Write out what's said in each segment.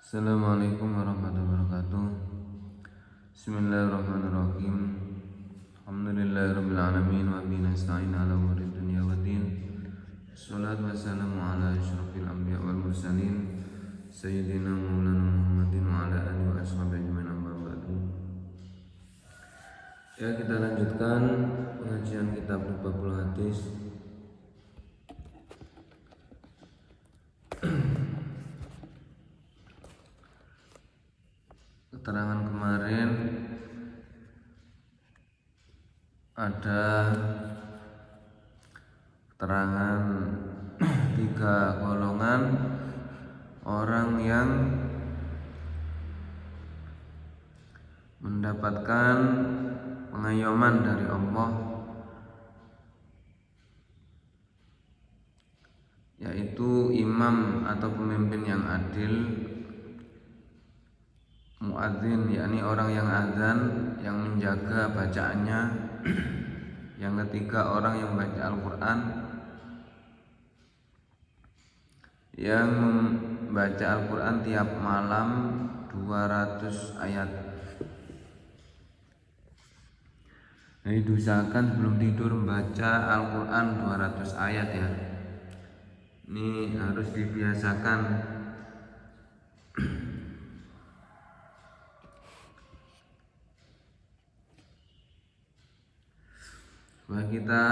Assalamualaikum warahmatullahi wabarakatuh. Bismillahirrahmanirrahim. Alhamdulillahirabbil alamin wa bihi nasta'in ala umuri dunya waddin. Wassalatu wassalamu ala asyrofil anbiya wal mursalin sayyidina maulana Muhammadin wa ala alihi wa ashabihi ajmain amma ba'du. Ya, kita lanjutkan pengajian kitab Rubabul Hadis. Keterangan kemarin ada keterangan 3 golongan orang yang mendapatkan pengayoman dari Allah, yaitu imam atau pemimpin yang adil, muadzin yakni orang yang azan yang menjaga bacaannya, yang ketiga orang yang membaca Al-Quran, yang membaca Al-Quran tiap malam 200 ayat. Jadi diusahakan sebelum tidur membaca Al-Quran 200 ayat ya. Ini harus dibiasakan. Supaya kita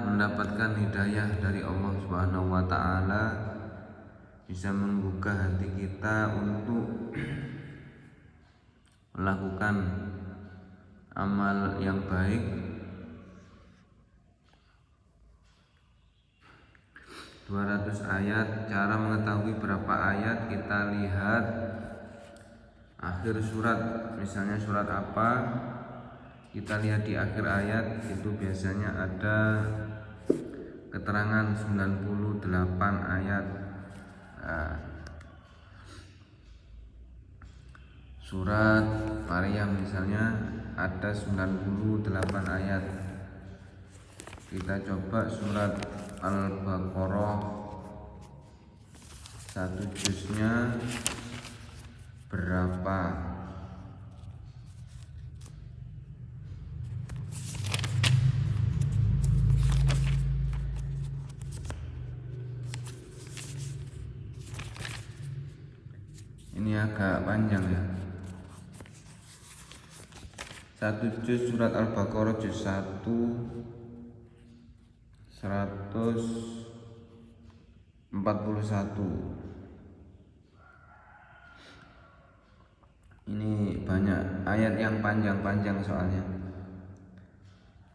mendapatkan hidayah dari Allah Subhanahu wa taala, bisa membuka hati kita untuk melakukan amal yang baik. (200 ayat). Cara mengetahui berapa ayat, kita lihat akhir surat. Misalnya surat apa, kita lihat di akhir ayat itu biasanya ada keterangan 98 ayat. Surat Maryam misalnya ada 98 ayat. Kita coba surat Al-Baqarah, 1 juznya berapa? Ini agak panjang ya. 1 juz surat Al-Baqarah juz 1 141. Ini banyak ayat yang panjang-panjang soalnya.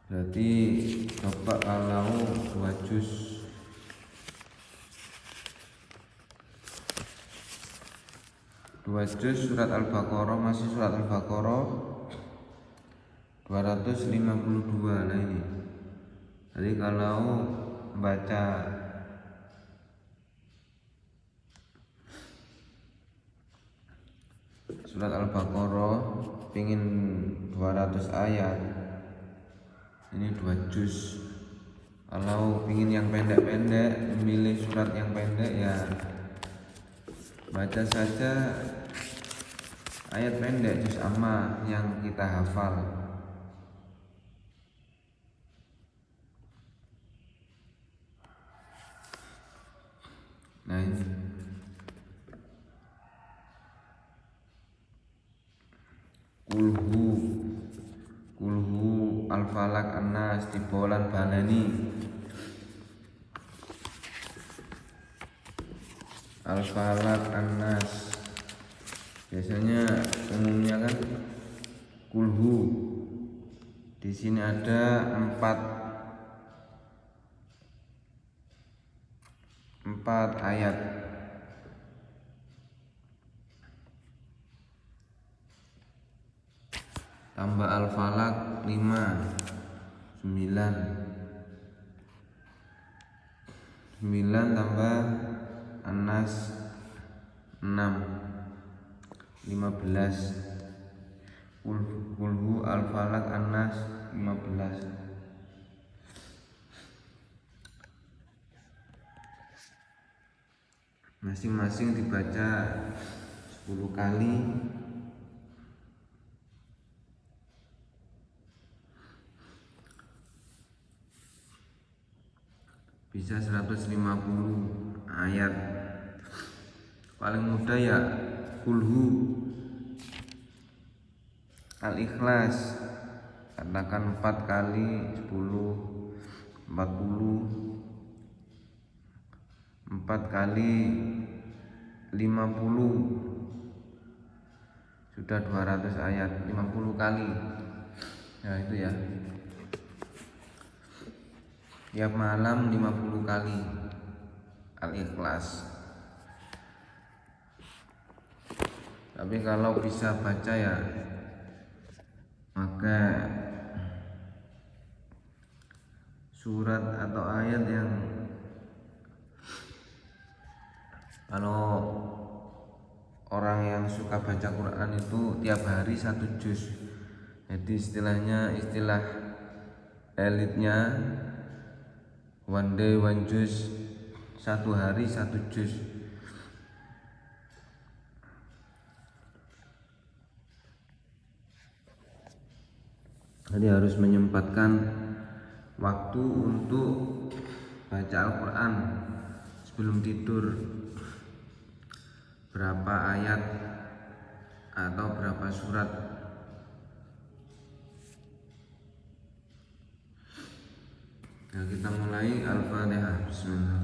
Berarti coba kalau 2 juz. Surat Al-Baqarah, masih surat Al-Baqarah 252 lah ini. Jadi kalau baca surat Al-Baqarah pingin 200 ayat, ini 2 juz. Kalau pingin yang pendek-pendek, memilih surat yang pendek, ya baca saja ayat pendek juz amma yang kita hafal. Nah ini kulhu al-falak an-nas dibolan balani. Al-falak an-nas biasanya umumnya kan kulhu. Di sini ada 4 ayat. Tambah Al-Falaq 5, 9 tambah An-Nas 6, 15. Kulhu Al-Falaq An-Nas 15. Masing-masing dibaca 10 kali bisa 150 ayat. Paling mudah ya kulhu, al-ikhlas, katakan 4 kali 10 40, 4 kali 50 sudah 200 ayat. 50 kali ya itu ya, tiap malam 50 kali al-ikhlas. Tapi kalau bisa baca ya maka surat atau ayat yang kalau orang yang suka baca Quran itu tiap hari 1 juz. Jadi istilahnya istilah elitnya one day one juz, 1 hari 1 juz. Jadi harus menyempatkan waktu untuk baca Al-Quran sebelum tidur, berapa ayat atau berapa surat. Nah, kita mulai Al-Fatihah. Bismillah.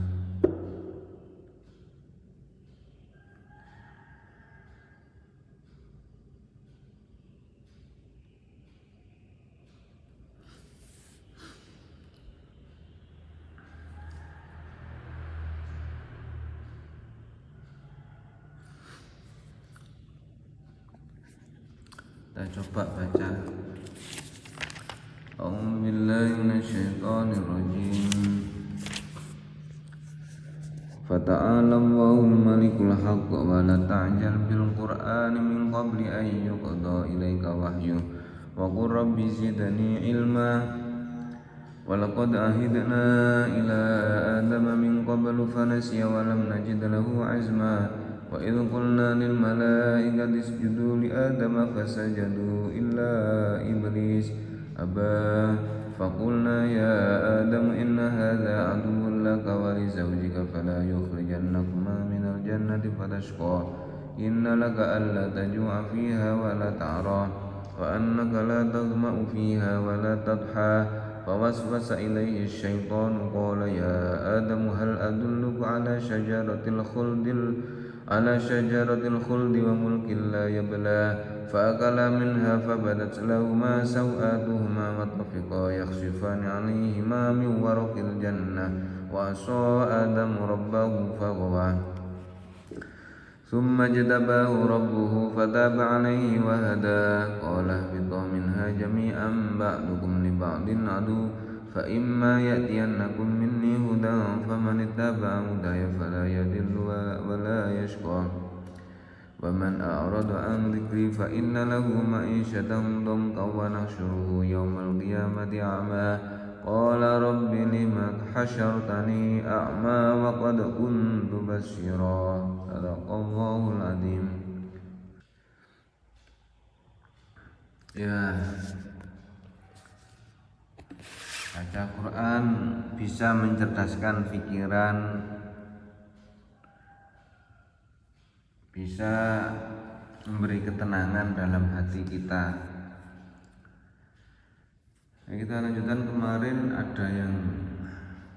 Kita coba baca. A'udzu billahi minasyaitonir rajim. Fata'ala Allahul malikul haqq wa la ta'jal bil qur'ani min qabli an yuqda ilaika wahyu wa qur rabbi zidni ilma wa laqad ahidna ila adama min qablu fanasiya wa lam najid lahu azma wa idh qulna lil malaikati isjudu li adama fasajadu illa iblis aba faqulna ya adam inna hadha aduwwun laka wa li zawjika fala yukhrijannakuma minal jannati fatashqa inna laka alla tajua fiha wa la ta'ra wa annaka la tadhma'u fiha wa la tadha fawaswasa ilayhi asyaitanu qala ya adam hal adulluka ala syajaratil khuldi wa mulkin la yabla fa'akala minha fabadat lahuma sawatuhuma wa tafiqa yakhsifani alayhima min waraqil jannah wa asa adamu rabbahu faghawa thumma jadabahu rabbuhu fataba alayhi wa hada qala ihbitu minha jami'an ba'dukum li ba'din adu fa imma ya'tiyannakum minni hudan faman ittaba'a hudaya fala yadillu wa la yashqa wa man a'rada an dhikri fa inna lahu ma'isyatan dhanka wa nahsyuruhu yawmal qiyamati a'ma qala rabbi lima hasyartani a'ma wa qad kuntu basyira sadaqallahul adzim. Ya, baca Quran bisa mencerdaskan pikiran, bisa memberi ketenangan dalam hati kita. Nah, kita lanjutkan, kemarin ada yang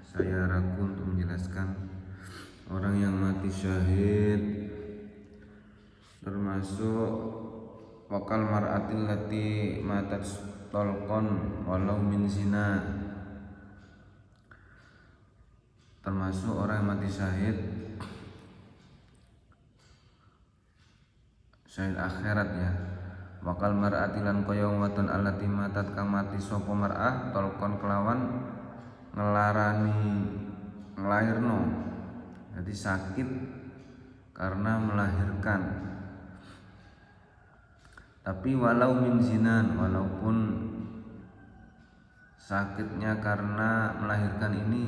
saya ragu untuk menjelaskan orang yang mati syahid, termasuk wakal mar'atil lati matat tolkon walau min zina, termasuk orang yang mati syahid akhirat ya. Wakal mar'atilan koyong wadon alati matat kang mati sopo mar'ah tolkon kelawan ngelairno, jadi sakit karena melahirkan. Tapi walau min zinan, walaupun sakitnya karena melahirkan ini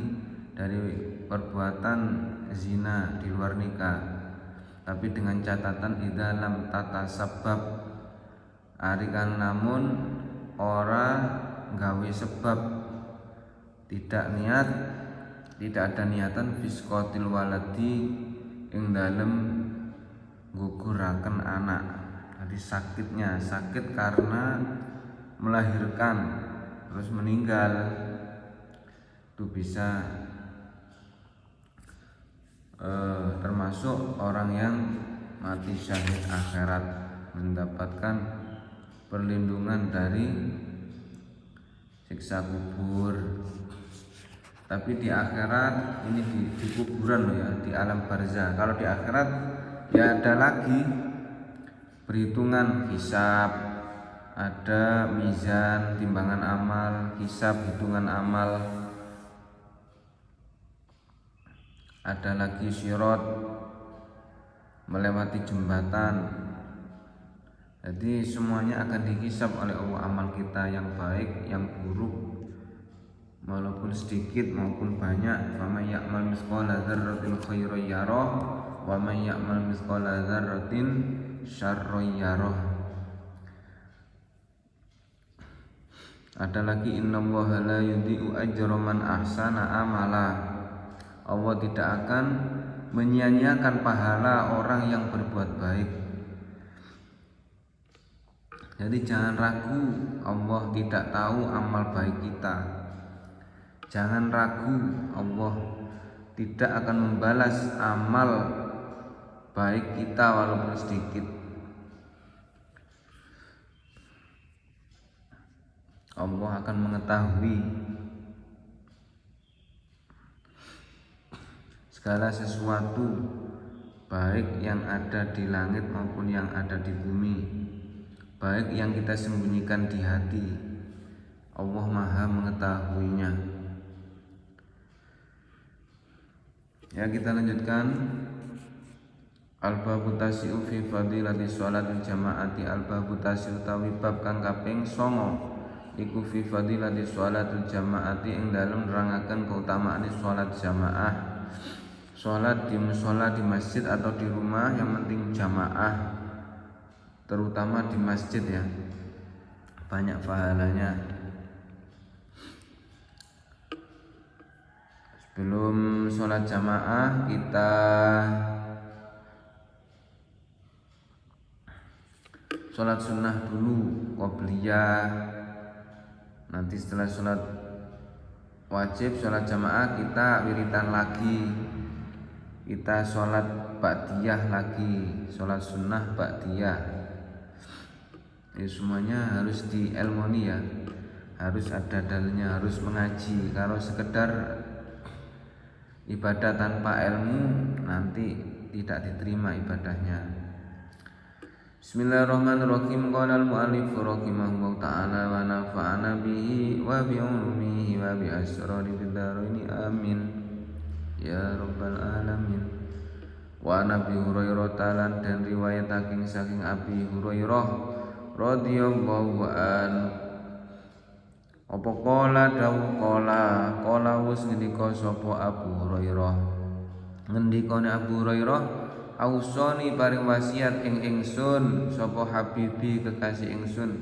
dari perbuatan zina di luar nikah. tapi dengan catatan idza lam tatasabab arikan namun ora gawe sebab, tidak ada niatan fiskotil waladi ing dalem guguraken anak. Jadi sakit karena melahirkan terus meninggal, itu bisa termasuk orang yang mati syahid akhirat, mendapatkan perlindungan dari siksa kubur. Tapi di akhirat ini di kuburan loh ya, di alam barzah. Kalau di akhirat ya ada lagi perhitungan hisab, ada mizan timbangan amal, hisab hitungan amal, ada lagi syirat melewati jembatan. Jadi semuanya akan dihisab oleh Allah, amal kita yang baik, yang buruk, walaupun sedikit maupun banyak. Faman ya'mal mithqala dzarratin khairan yarah wa man ya'mal mithqala dzarratin syarran yarah. Ada lagi innallaha la yudhi'u ajra man ahsana amala. Allah tidak akan menyia-nyiakan pahala orang yang berbuat baik. Jadi jangan ragu, Allah tidak tahu amal baik kita. Jangan ragu, Allah tidak akan membalas amal baik kita walaupun sedikit. Allah akan mengetahui segala sesuatu, baik yang ada di langit maupun yang ada di bumi, baik yang kita sembunyikan di hati. Allah Maha mengetahuinya. Ya, kita lanjutkan. Al-babu tasi'u fi fadilati sholatil jamaati. Al-babu tasi'u tawi bab kang kaping 9 iku fi fadilati sholatil jamaati, ing dalem nerangaken keutamaan sholat jamaah. Sholat di mushola, di masjid atau di rumah, yang penting jamaah, terutama di masjid ya, banyak pahalanya. Sebelum sholat jamaah kita sholat sunnah dulu, qobliyah. Nanti setelah sholat wajib, sholat jamaah, kita wiritan lagi, kita sholat ba'diyah lagi, sholat sunnah ba'diyah. Ini semuanya harus diilmoni ya, harus ada dalilnya, harus mengaji. Kalau sekedar ibadah tanpa ilmu nanti tidak diterima ibadahnya. Bismillahirrahmanirrahim. Qala al-mu'allif rahimahullah ta'ala wa nafa'ana bihi wa bi ulumihi wa bi asrari fid dharain amin ya rabbal alamin. Wa Nabi Hurairah talan, dan riwayat saking Abi Hurairah radhiyallahu an. Apa qala dawu qala wis ngendika sapa Abu Hurairah. Ngendikane Abu Hurairah, ausoni paring wasiat ing ingsun sapa habibi kekasih ingsun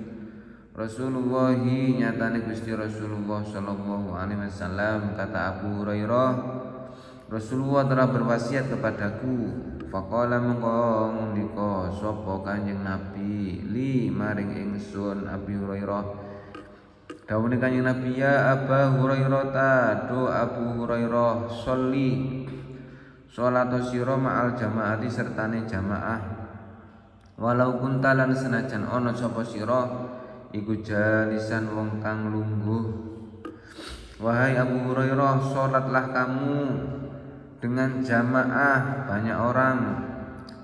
Rasulullah, nyatane Gusti Rasulullah sallallahu alaihi wasallam. Kata Abu Hurairah, Rasulullah telah berwasiat kepadaku. Faqala mengko ngendika sapa Kanjeng Nabi li maring ingsun Abi Hurairah, dawuhe Kanjeng Nabi, ya Abu Hurairah ta, do Abu Hurairah, sholli sholat sira ma'al jamaati sertane jamaah, walau kuntalan senajan ana sapa sira iku jalisan wong kang lungguh. Wahai Abu Hurairah, sholatlah kamu dengan jamaah banyak orang,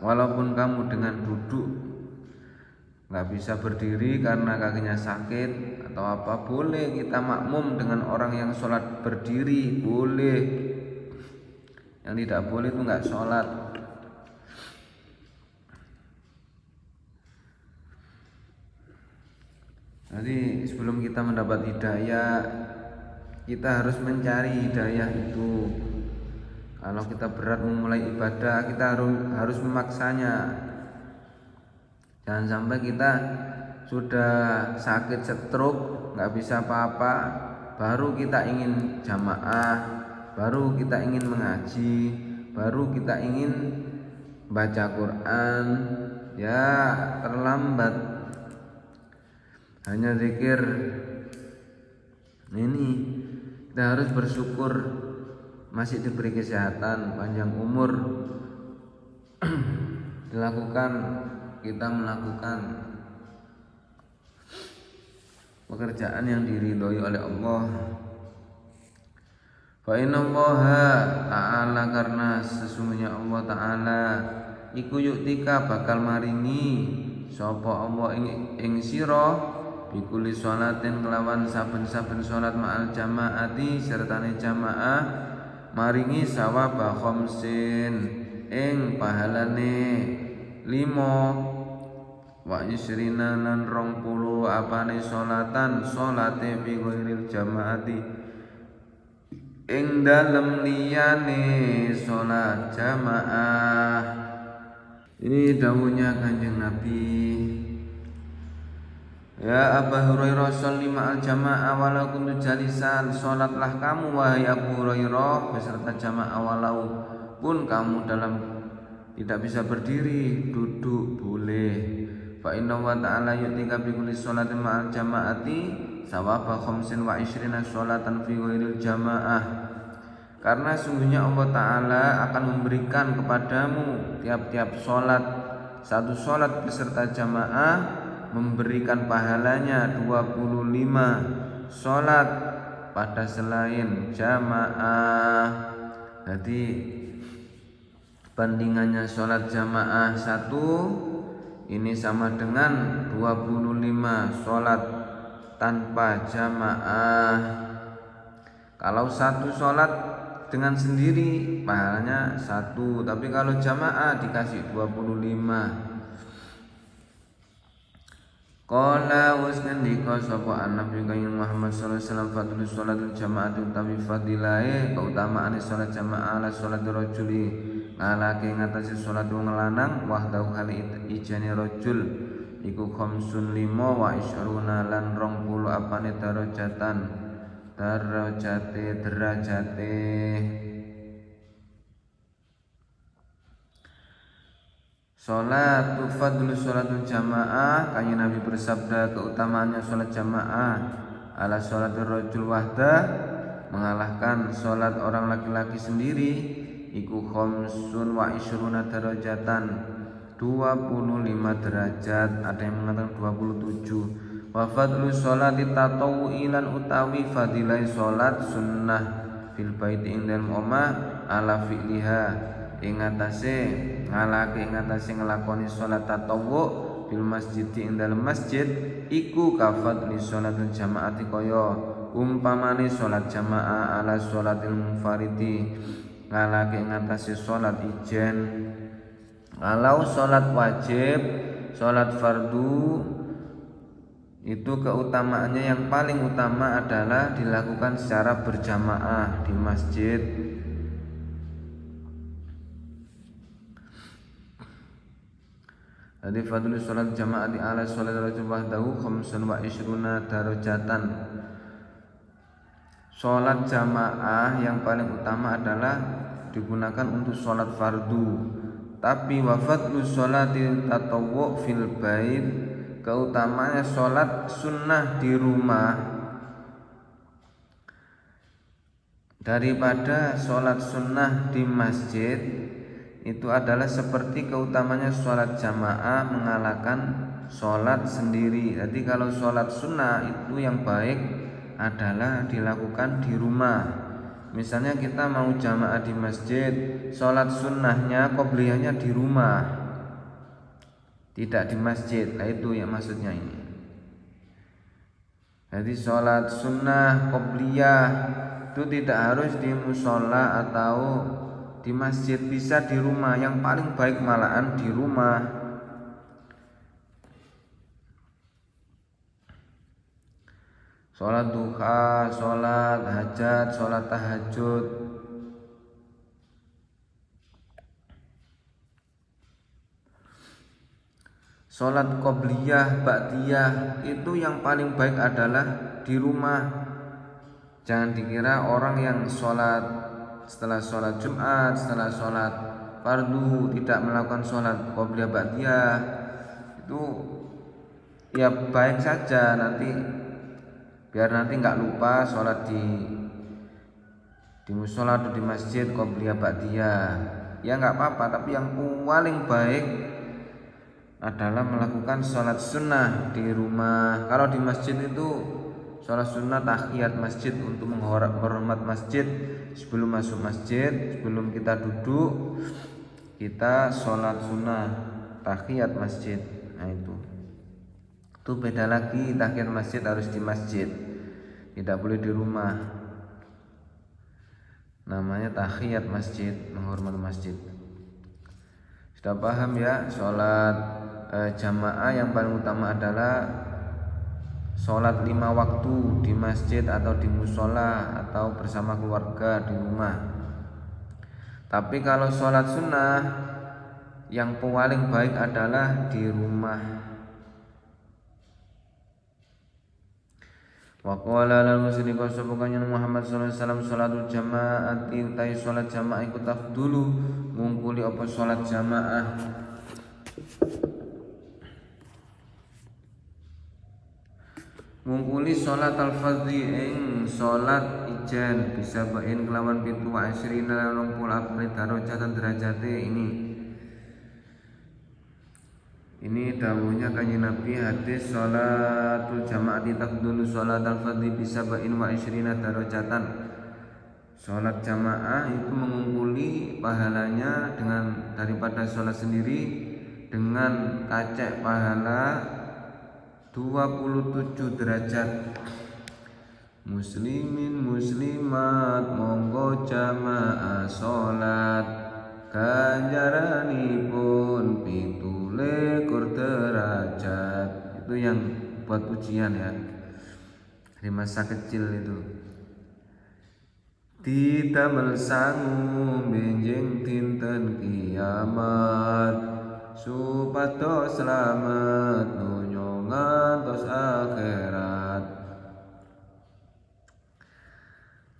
walaupun kamu dengan duduk, nggak bisa berdiri karena kakinya sakit atau apa, boleh kita makmum dengan orang yang sholat berdiri, boleh. Yang tidak boleh itu nggak sholat. Jadi sebelum kita mendapat hidayah, kita harus mencari hidayah itu. Kalau kita berat memulai ibadah, kita harus memaksanya. Jangan sampai kita sudah sakit stroke, nggak bisa apa-apa, baru kita ingin jamaah, baru kita ingin mengaji, baru kita ingin baca Quran, ya terlambat. Hanya zikir ini, kita harus bersyukur masih diberi kesehatan, panjang umur, dilakukan, kita melakukan pekerjaan yang diridhoi oleh Allah. Fa innallaha ta'ala, karena sesungguhnya Allah ta'ala iku yuktika bakal maringi sapa Allah ing sira bikuli sholatin kelawan saben-saben salat ma'al jamaati sertane jamaah, maringi sawaba khamsin ing pahalane 5 wa yusrina lan 20 apane sholatan sholate fi ghairil jamaati ing dalem liyane sholat jamaah. Ini dawuhnya Kanjeng Nabi. Ya Abu Hurairah sholli ma'al jamaah walau kuntu jalisan, sholatlah kamu wahai Abu Hurairah beserta jamaah walau pun kamu tidak bisa berdiri, duduk boleh. Fa inna wa ta'ala yu'tika bi kulli sholatin ma'al jamaati sawaba khamsin wa ishrina sholatan fi ghairil jamaah. Karena sungguhnya Allah Ta'ala akan memberikan kepadamu tiap-tiap sholat, satu sholat beserta jamaah memberikan pahalanya 25 sholat pada selain jamaah. Jadi bandingannya sholat jamaah 1 ini sama dengan 25 sholat tanpa jamaah. Kalau satu sholat dengan sendiri pahalanya 1, tapi kalau jamaah dikasih 25. Qala wis ngendika sapa Nabi Muhammad sallallahu alaihi wasallam fadlu sholatul jamaati utawi fadilahe keutamaane salat jamaah ala salat rajuli ngalake ngatasi salat wong lanang wahdahu hal ijane rajul iku khamsun 5 wa isyruna lan 20 apane derajate. Salat fadlu sholatul jamaah, kanjeng Nabi bersabda keutamaannya salat jamaah ala sholatul rajul wahda mengalahkan salat orang laki-laki sendiri iku khamsun wa isyruna darajatan 25 derajat, ada yang mengatakan 27. Wa fadlu sholati tatawwu'i lan utawi fadilai salat sunnah fil baiti ing dalem omah ala fi'liha ing atase nglakoni salat tatawwu bil masjid ing dalem masjid iku kafadli sholatul jamaati kaya umpamane salat jamaah ala sholatil munfaridi ngalake ing atase salat ijen. Kalau salat wajib, salat fardu itu keutamaannya yang paling utama adalah dilakukan secara berjamaah di masjid. Jadi fadlu sholat jamaah di ala sholat rajul wahdahu khamsun wa ishruna darajatan. Sholat jamaah yang paling utama adalah digunakan untuk sholat fardu. Tapi wa fadlu sholati tatawwu fil bait, keutamaannya sholat sunnah di rumah daripada sholat sunnah di masjid. Itu adalah seperti keutamanya sholat jamaah mengalahkan sholat sendiri. Jadi kalau sholat sunnah itu yang baik adalah dilakukan di rumah. Misalnya kita mau jamaah di masjid, sholat sunnahnya qobliyahnya di rumah, tidak di masjid. Nah itu yang maksudnya ini. Jadi sholat sunnah qobliyah itu tidak harus di musola atau di masjid, bisa di rumah. Yang paling baik malahan di rumah. Sholat duha, sholat hajat, sholat tahajud Sholat qobliyah, ba'diyah itu yang paling baik adalah di rumah. Jangan dikira orang yang sholat setelah sholat Jumat, setelah sholat fardu tidak melakukan sholat qobliyah ba'diyah itu ya baik saja, nanti biar nanti nggak lupa sholat di musola atau di masjid qobliyah ba'diyah ya nggak apa-apa. Tapi yang paling baik adalah melakukan sholat sunnah di rumah. Kalau di masjid itu sholat sunnah tahiyat masjid untuk menghormat masjid. Sebelum masuk masjid, sebelum kita duduk, kita sholat sunnah tahiyat masjid. Nah itu beda lagi. Tahiyat masjid harus di masjid, tidak boleh di rumah. Namanya tahiyat masjid, menghormat masjid. Sudah paham ya? Sholat jamaah yang paling utama adalah sholat 5 waktu di masjid atau di musola atau bersama keluarga di rumah. Tapi kalau sholat sunnah yang paling baik adalah di rumah. Wa qala lal muslimin qasabukanya Muhammad sallallahu alaihi wasallam sholatul jamaati utai sholat jamaah iku tafdulu ngungkuli apa sholat jamaah. Ngungkuli sholat al-fardhi ing sholat ijan bisa bain kelawan 27 lan 24 darajatan derajate ini dawuhnya kanjeng Nabi hadis sholatul jamaati tafdulu sholat al-fardhi bisa bain wa 20 darajatan. Sholat jamaah itu mengungkuli pahalanya dengan daripada sholat sendiri dengan kacek pahala 27 derajat. Muslimin muslimat monggo jamaah sholat ganjaranipun 27 derajat. Itu yang buat pujian ya di masa kecil itu. Didamel sangu benjing dinten kiamat supados slamet ngantos akhirat.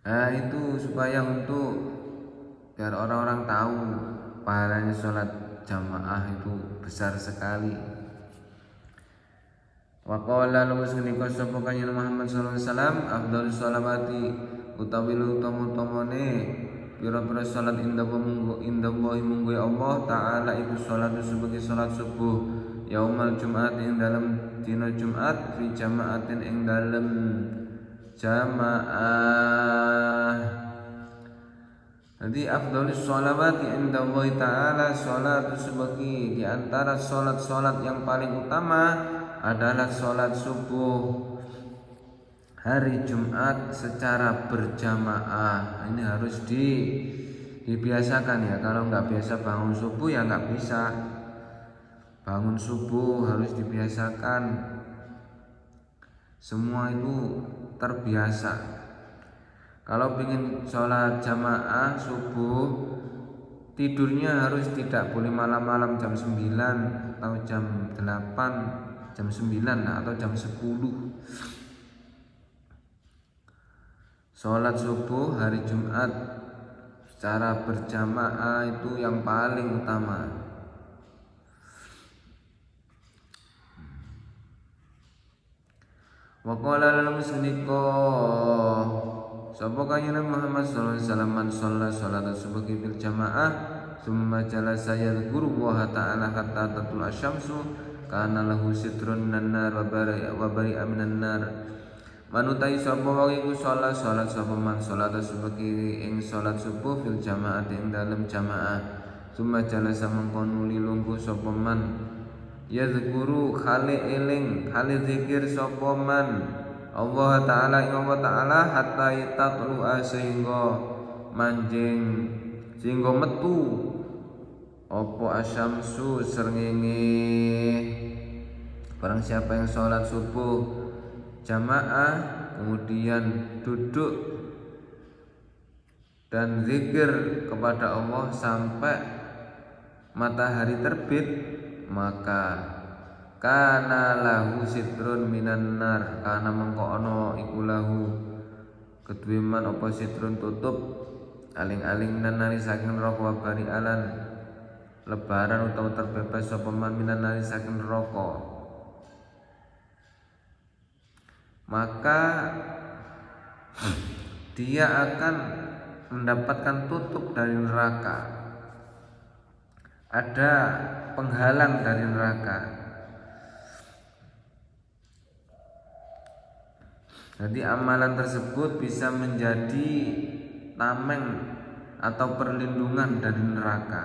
Nah itu supaya untuk biar orang-orang tahu pahalanya sholat jamaah itu besar sekali. Wa qala lumus ngendika sapa kanjeng Muhammad sallallahu alaihi wasallam afdhalus sholawati utawi utama-utamane pira-pira salat indallahi munggu Allah taala itu salatu sebagai salat subuh yaumal Jumat ing dalam dina Jumat fi jamaatin ing dalam jamaah. Jadi afdhalus sholawati indallahi taala salatu sebagai di antara salat-salat yang paling utama adalah salat subuh hari Jumat secara berjamaah. Ini harus dibiasakan ya. Kalau nggak biasa bangun subuh ya nggak bisa. Bangun subuh harus dibiasakan. Semua itu terbiasa. Kalau ingin sholat jamaah subuh, tidurnya harus tidak boleh malam-malam jam 9 atau jam 8, jam 9 atau jam 10. Sholat subuh hari Jumat secara berjamaah itu yang paling utama. Wa qala lal musniko sapa kanjeng Muhammad sallallahu alaihi wasallam man shalla salat subuh fil jamaah summa jalasa yadhkuru wa ta'ala hatta tatul asyamsu kana lahu sitrun minan nar wa bari'a minan nar. Manutai sapa wong iku salat sapa man salat subuh ing salat subuh fil jamaah ing dalem jamaah summa jalasa mangko nuli lungguh sapa man yadhkuru khali eling khali zikir sapa man Allah taala ing Allah taala hatta tatlu sehingga manjing sehingga metu apa asyamsu srengenge. Barang siapa yang sholat subuh jamaah kemudian duduk dan zikir kepada Allah sampai matahari terbit, maka kana lahu sitrun minan nar, kana mengko ana iku lahu kedue man apa sitrun tutup aling-aling minan nari saking neraka wa bari alan lebaran utawa terbebas sapa man minan nari saking neraka, maka dia akan mendapatkan tutup dari neraka, ada penghalang dari neraka. Jadi amalan tersebut bisa menjadi tameng atau perlindungan dari neraka,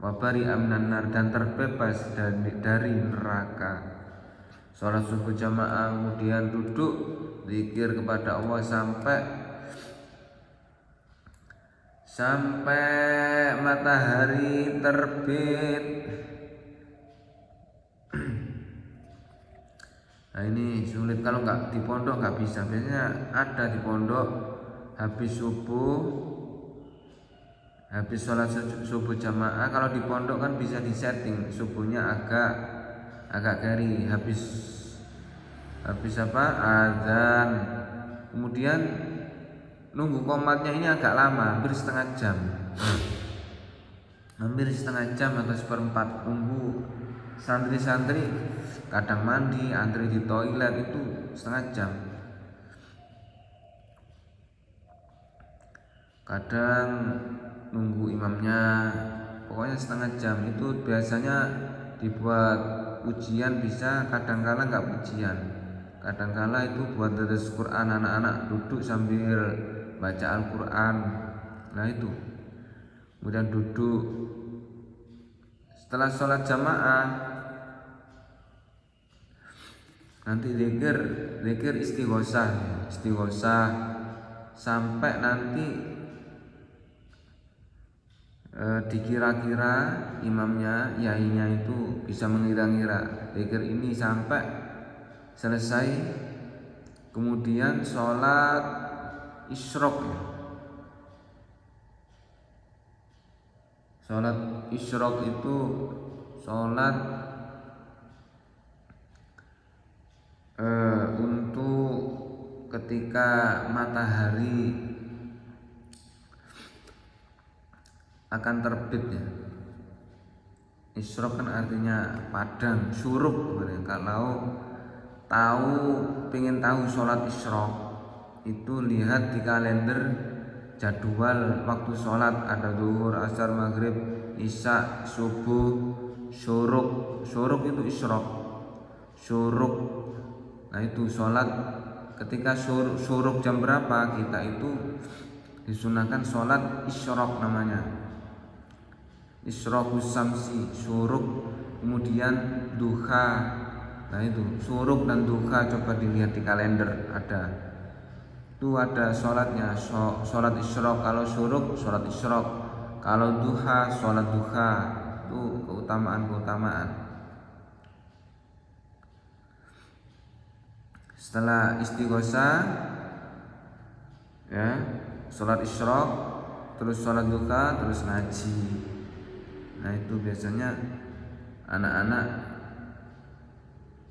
wabari amnanar, dan terbebas dari neraka. Sholat subuh jamaah, kemudian duduk zikir kepada Allah sampai matahari terbit. Nah ini sulit, kalau nggak di pondok nggak bisa. Biasanya ada di pondok habis subuh, habis sholat subuh jamaah. Kalau di pondok kan bisa disetting subuhnya agak keri, habis apa azan, kemudian nunggu komatnya ini agak lama, hampir setengah jam atau seperempat, nunggu santri-santri kadang mandi, antri di toilet, itu setengah jam. Kadang nunggu imamnya, pokoknya setengah jam. Itu biasanya dibuat ujian, bisa kadang-kala nggak ujian, kadang-kala itu buat terus Quran, anak-anak duduk sambil baca Al-Quran. Nah itu kemudian duduk setelah sholat jamaah, nanti zikir istighosah sampai nanti dikira-kira imamnya, yainya itu bisa mengira-ngira zikir ini sampai selesai. Kemudian sholat isyraq ya. Sholat isyraq itu sholat untuk ketika matahari akan terbit ya. Isyraq kan artinya padang, syuruk. Kalau pengen tahu sholat isyraq itu lihat di kalender jadwal waktu sholat, ada zuhur, asar, maghrib, isya, subuh, syuruk. Syuruk itu isyraq, syuruk. Nah itu sholat ketika syuruk jam berapa, kita itu disunahkan sholat isyraq namanya. Isyraqus samsi, syuruk, kemudian duha. Nah itu syuruk dan duha, coba dilihat di kalender ada. Itu ada sholatnya, sholat isyraq. Kalau syuruk sholat isyraq, kalau duha sholat duha. Itu keutamaan. Setelah istighosah ya, sholat isyraq, terus sholat duha, terus ngaji. Nah itu biasanya anak-anak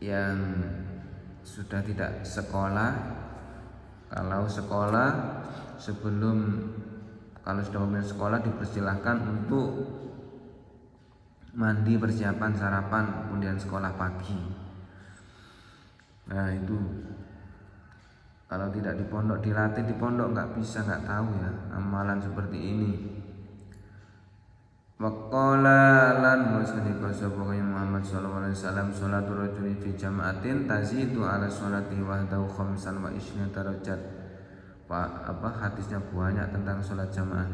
yang sudah tidak sekolah, kalau sekolah kalau sudah mulai sekolah dipersilahkan untuk mandi, persiapan sarapan, kemudian sekolah pagi. Nah itu kalau tidak di pondok, dilatih di pondok nggak bisa, nggak tahu ya amalan seperti ini. Waqala lan musnadika sapa Muhammad sallallahu alaihi wasallam, salatu rajuli fi jama'atin tazidu ala sholati wahdahu khamsan wa ishrina darajat. Hadisnya banyak tentang sholat jamaah.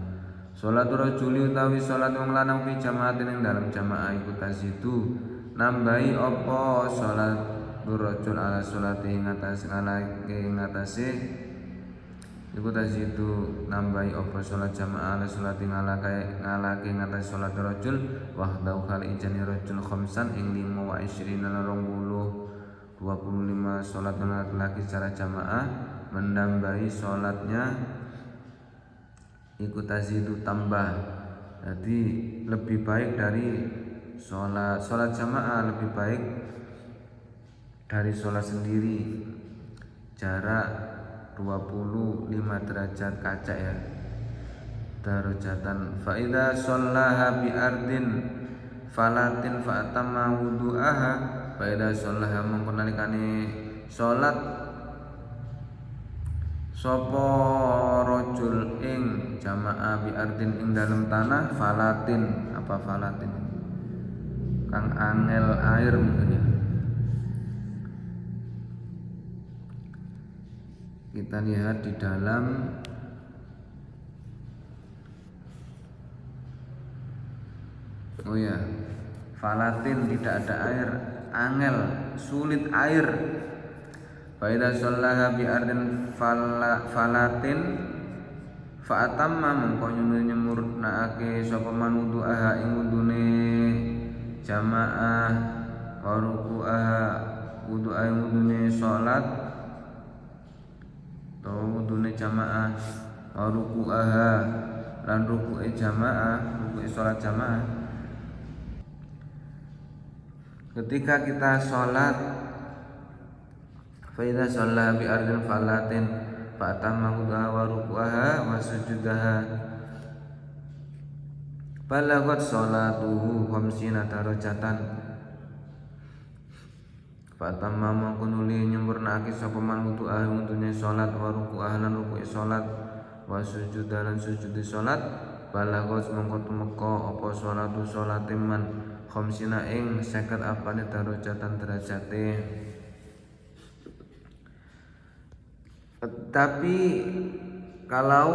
Salatu rajuli utawi sholat wong lanang fi jama'atin ing dalam jamaah iku tazidu nambahi apa sholat rajul ala sholati ngatasé iku tazidu nambahi apa sholat jamaah ala sholati ngalake ngatas sholat rajul wahdahu kali ijani rajul khamsan ing 25 sholat laki-laki secara jamaah, menambahi sholatnya iku tazidu tambah. Jadi lebih baik dari sholat jamaah, lebih baik dari sholat sendiri jarak 25 derajat kaca ya, darajatan. Fa idza shallaha bi ardin falatin fa atamma wudu'aha, fa idza shallaha mongko nalikane salat sapa rajul ing jamaah bi ardin ing dalem tanah falatin, apa falatin kang angel air mungkin ya. Kita lihat di dalam falatin tidak ada air, angel, sulit air. Fa idza shallaha bi ardin falatin fa atamma mongko nyempurnaake sapa man wudu'aha ing wudune jamaah wa ruku'aha wudune salat atau wudune jamaah wa ruku'aha lan ruku'e jamaah, ruku'e salat jamaah. Ketika kita salat fa idza shalla bi ardin falatin fa atamma wudu'aha wa ruku'aha wa sujudaha balagat salatuhu khamsina darajatan. Fatamma mangkunuli nyempurnake sapa man wudu'ah wudune salat wa ruku'ah lan ruku'e salat wa sujudan lan sujudi salat balagat mangko tumeka apa salatu salate man khamsina ing 50 apane darajatan derajate. Tapi kalau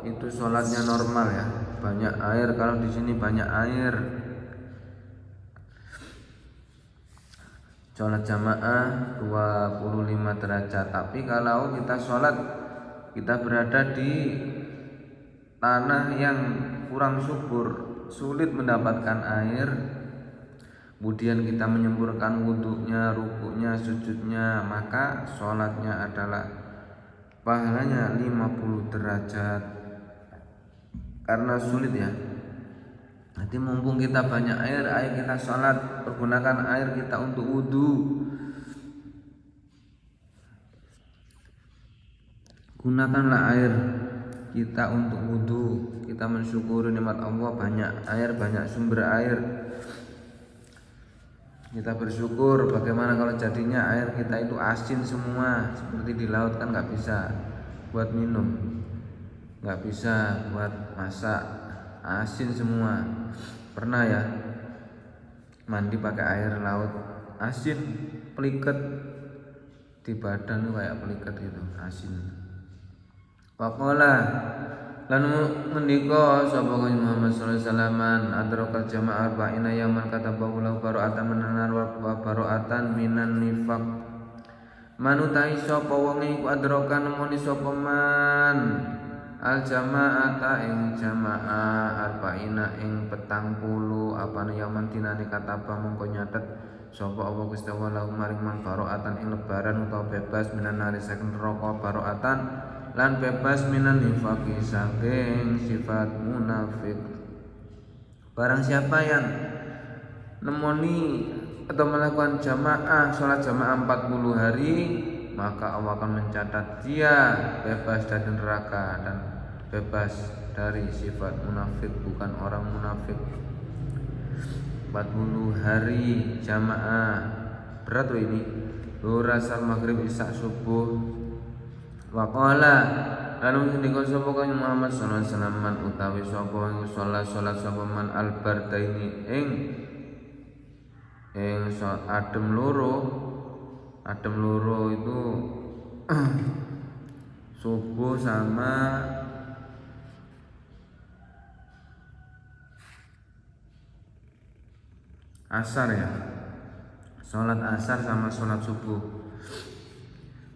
itu sholatnya normal ya, banyak air, kalau di sini banyak air, sholat jamaah 25 derajat. Tapi kalau kita sholat, kita berada di tanah yang kurang subur, sulit mendapatkan air, kemudian kita menyempurnakan wudhunya, rukuknya, sujudnya, maka sholatnya adalah pahalanya 50 derajat. Karena sulit ya. Nanti mumpung kita banyak air, ayo kita sholat, pergunakan air kita untuk wudhu. Gunakanlah air kita untuk wudhu. Kita mensyukuri nikmat Allah, banyak air, banyak sumber air. Kita bersyukur. Bagaimana kalau jadinya air kita itu asin semua, seperti di laut, kan nggak bisa buat minum, nggak bisa buat masak, asin semua. Pernah ya mandi pakai air laut, asin, peliket di badan tuh kayak peliket gitu, asin. Waqala lan mendika sapa kanjeng Muhammad sallallahu alaihi wasallam adrakal jamaah arba'ina yaman katabahu lahu bara'atan minan wa bara'atan minan nifaq. Manutai sapa wong iku adraka nemoni sapa man al jamaata ing jamaah arba'ina ing 40 apane yaman dinane kataba mongko nyatet sapa Allah Gusti Allah lahu maring man bara'atan ing lebaran utawa bebas minan nari saking neraka bara'atan lan bebas minan nifaqi saking sifat munafik. Barang siapa yang nemoni atau melakukan jamaah, sholat jamaah 40 hari, maka Allah akan mencatat dia bebas dari neraka dan bebas dari sifat munafik, bukan orang munafik. 40 hari jamaah, berat loh ini. Zuhur, asar, maghrib, isya, subuh. Waqala lalu ngendika sapa kanjeng Muhammad sallallahu alaihi wasallam man utawi sapa ing salat sapa man albardaini ing adem loro itu subuh sama asar ya, salat asar sama salat subuh.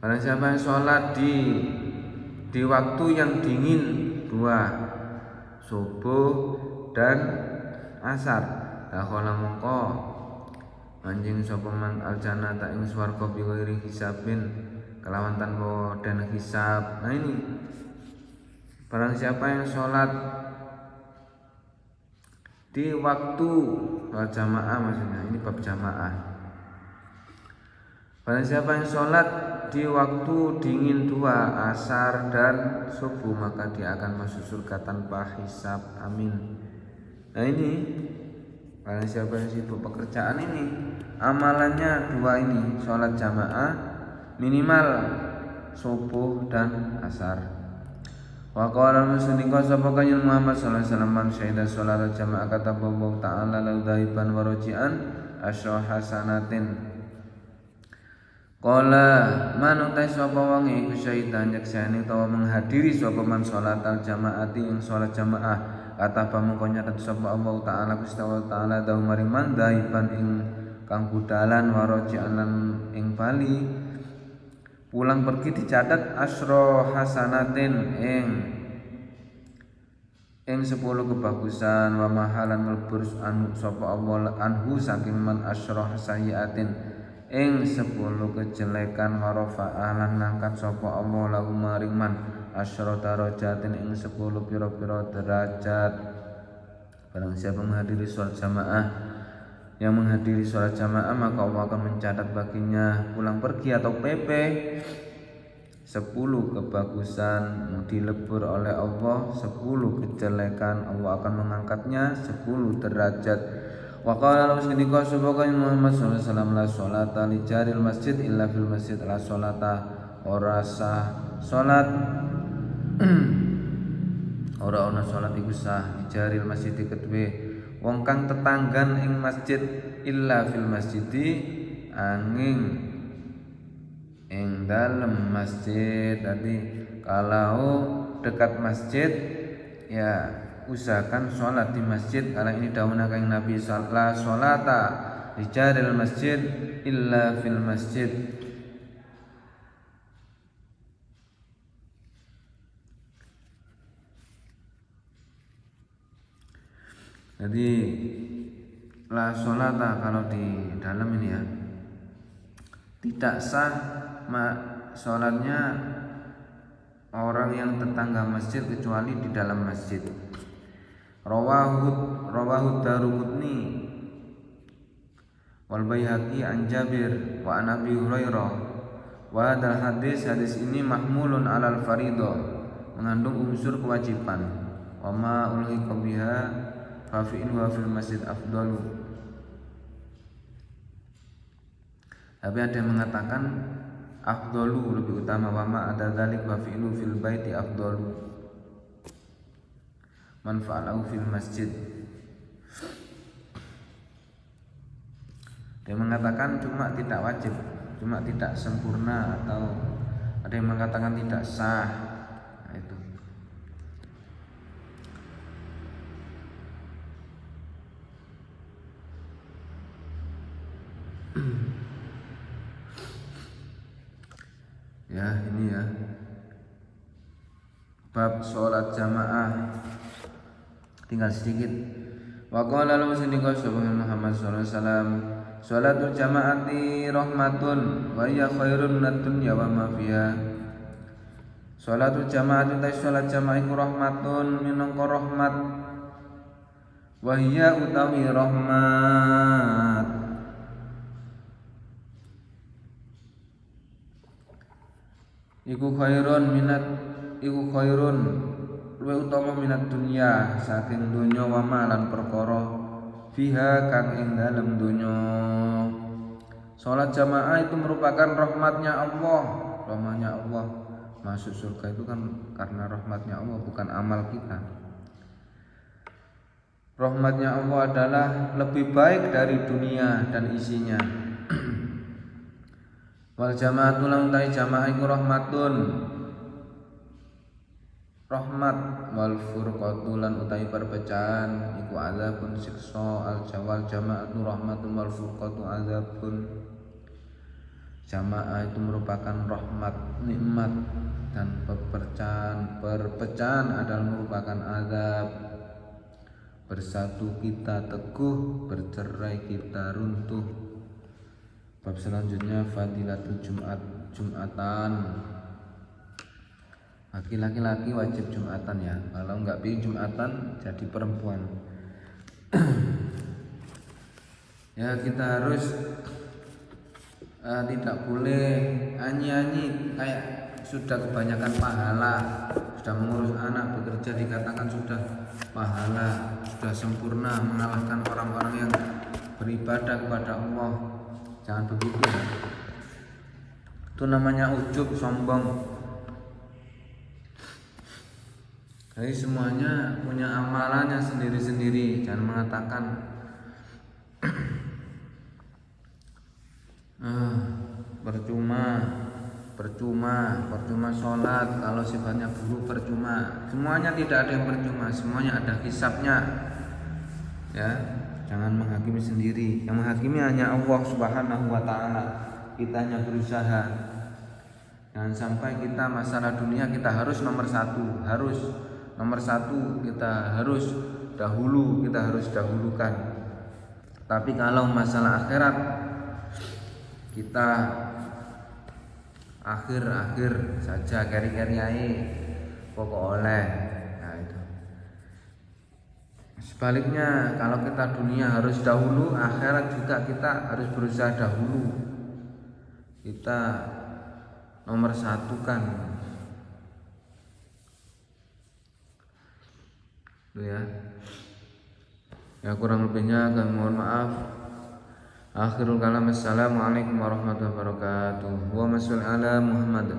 Barang siapa yang sholat di waktu yang dingin dua, subuh dan asar, dakhala mongko anjing sapa man aljannata ing swarga bi ghairi hisabin kelawan tanpa den hisab. Nah ini barang siapa yang sholat di waktu jamaah, maksudnya ini bab jamaah, Barang siapa yang sholat di waktu dingin dua, asar dan subuh, maka dia akan masuk surga tanpa hisab. Amin. Nah ini, barang siapa yang sibuk pekerjaan ini, amalannya dua ini, sholat jamaah minimal subuh dan asar. Wa qala musliqa sabaka Muhammad sallallahu alaihi wasallam man syahida sholat jamaah kata Allah taala lau daiban wa raji'an asyra hasanatin. Qala man utai sapa wong iku syahidan nyaksani utawa menghadiri sapa man sholatal jamaati ing salat jamaah kata pamongko nyatet sapa Allah taala Gusti Allah taala dawu maring man daiban ing kang budalan waraji'an ing bali pulang pergi dicatat asyra hasanatin ing 10 kebagusan wa mahalan melbur anu sapa Allah anhu saking man asyra sayiatin ing 10 kejelekan warafa'ah lan ngangkat sapa Allah lahu maring man asyra darajatin ing 10 pira-pira derajat. Barang siapa menghadiri sholat jamaah, yang menghadiri sholat jamaah maka Allah akan mencatat baginya pulang pergi atau PP 10 kebagusan dilebur oleh Allah, 10 kejelekan Allah akan mengangkatnya 10 derajat. Wa qala lahu siddiqa subhaka Muhammad sallallahu alaihi wasallam la sholata li jaril masjid illa fil masjid la sholata ora sah salat ora ana salat iku sah li jaril masjid kedue wong kang tetanggan ing masjid illa fil masjidi angin ing dalem masjid. Tadi kalau dekat masjid ya usahakan sholat di masjid. Karena ini dawuh kang Nabi sallallahu sholata di jaril masjid illa fil masjid. Jadi la sholata kalau di dalam ini ya tidak sah sholatnya orang yang tetangga masjid kecuali di dalam masjid. Rawahu Daruqutni wal Baihaqi an Jabir wa an Abi Hurairah wa hadzal hadis ini mahmulun alal fariidhah mengandung unsur kewajiban wa ma ulhiqa biha fa fi'luha fil masjid afdalu. Tapi ada yang mengatakan afdalu lebih utama wa ma ada dzalik wa fi'lu fil baiti afdalu man fa'alahu fil masjid. Dia mengatakan cuma tidak wajib, cuma tidak sempurna, atau ada yang mengatakan tidak sah. Nah, itu. Ya ini ya bab sholat jamaah tinggal sedikit. Wa qala lahu siddiqa Muhammad sallallahu alaihi wasallam sholatul jamaati rahmatun wa hiya khairun minad dunya wa ma fiha. Sholatul jamaati ta sholat jamaah iku rahmatun minangka rahmat wa hiya utawi rahmat iku khairun luwih utama minat dunya saking donya wa malan perkara fiha kang ing dalem donya. Salat jamaah itu merupakan rahmatnya Allah. Masuk surga itu kan karena rahmatnya Allah, bukan amal kita. Rahmatnya Allah adalah lebih baik dari dunia dan isinya. Wal jama'atu lan jamaah iku rahmatun rahmat wal furqatu lan utawi perpecahan iku azabun siksa. Al jawal jama'atu rahmatun wal furqatu azabun. Jamaah itu merupakan rahmat, nikmat, dan perpecahan adalah merupakan azab. Bersatu kita teguh, bercerai kita runtuh. Bab selanjutnya fadilatul Jumatan. Laki-laki wajib Jumatan ya. Kalau enggak pilih Jumatan jadi perempuan. Ya kita harus tidak boleh anyi-anyi kayak sudah kebanyakan pahala, sudah mengurus anak, bekerja dikatakan sudah pahala, sudah sempurna mengalahkan orang-orang yang beribadah kepada Allah. Jangan begitu ya. Itu namanya ujub, sombong. Jadi semuanya punya amalannya sendiri-sendiri. Jangan mengatakan percuma sholat kalau sifatnya buruk, percuma. Semuanya tidak ada yang percuma, semuanya ada hisabnya. Ya, jangan menghakimi sendiri. Yang menghakimi hanya Allah Subhanahu wa taala. Kita hanya berusaha. Jangan sampai kita masalah dunia kita harus nomor satu, kita harus dahulukan. Tapi kalau masalah akhirat kita akhir saja, keri-keri ae pokok oleh. Nah itu. Sebaliknya kalau kita dunia harus dahulu, akhirat juga kita harus berusaha dahulu. Kita nomor satu kan. Itu ya. Ya kurang lebihnya kami mohon maaf. Akhirul kalam, assalamualaikum warahmatullahi wabarakatuh. Wa sallallahu ala Muhammad.